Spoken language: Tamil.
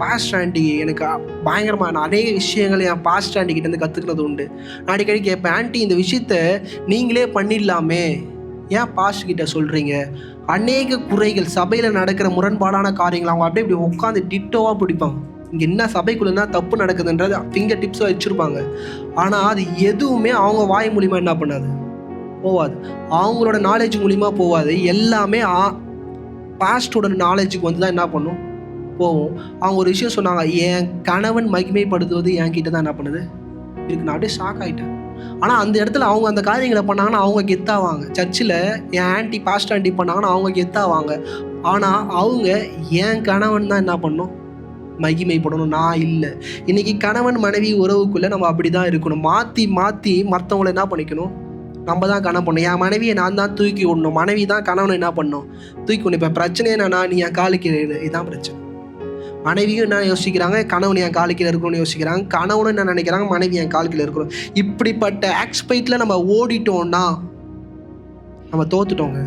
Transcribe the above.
பாஸ்ட் ஆண்டி எனக்கு பயங்கரமாக நிறைய விஷயங்கள் என் பாஸ்ட் ஆண்டி கிட்டேருந்து கற்றுக்கிறது உண்டு. நான் அடிக்கடி கேட்பேன், ஆண்டி இந்த விஷயத்த நீங்களே பண்ணிடலாமே, ஏன் பாஸ்ட் கிட்ட சொல்கிறீங்க? அநேக குறைகள் சபையில் நடக்கிற முரண்பாடான காரியங்கள் அவங்க அப்படியே இப்படி உட்காந்து டிட்டோவாக பிடிப்பாங்க. இங்கே என்ன சபைக்குள்ளே தப்பு நடக்குதுன்றது ஃபிங்கர் டிப்ஸாக வச்சுருப்பாங்க. ஆனால் அது எதுவுமே அவங்க வாய் மூலிமா என்ன பண்ணாது, போகாது. அவங்களோட நாலேஜ் மூலிமா போகாது. எல்லாமே பாஸ்டோட நாலேஜுக்கு வந்து தான் என்ன பண்ணும், போவோம். அவங்க ஒரு விஷயம் சொன்னாங்க, என் கணவன் மகிமைப்படுத்துவது என் கிட்ட தான் என்ன பண்ணுது இருக்கு. நான் அப்படியே ஷாக் ஆகிட்டேன். ஆனால் அந்த இடத்துல அவங்க அந்த காரியங்களை பண்ணாங்கன்னா அவங்க கெத்தாவாங்க. சர்ச்சில் என் ஆண்டி பாஸ்ட் ஆண்டி பண்ணாங்கன்னா அவங்க கெத்தாவாங்க. ஆனால் அவங்க என் கணவன் தான் என்ன பண்ணணும், மகிமைப்படணும், நான் இல்லை. இன்றைக்கி கணவன் மனைவி உறவுக்குள்ளே நம்ம அப்படி தான் இருக்கணும். மாற்றி மாற்றி மற்றவங்கள என்ன பண்ணிக்கணும், நம்ம தான் கணவன் பண்ணணும். என் மனைவியை நான் தான் தூக்கி விடணும், மனைவி தான் கணவனை என்ன பண்ணணும், தூக்கி விடணும். இப்போ பிரச்சனை என்னன்னா, நீ என் காலுக்கு இதுதான் பிரச்சனை. மனைவியும் என்ன யோசிக்கிறாங்க, கணவன் என் காலுக்கில் இருக்கணும்னு யோசிக்கிறாங்க. கணவனும் என்ன நினைக்கிறாங்க, மனைவி என் காலுக்கில் இருக்கணும். இப்படிப்பட்ட ஆக்ஸ்பைட்டில் நம்ம ஓடிட்டோம்னா நம்ம தோத்துட்டோங்க.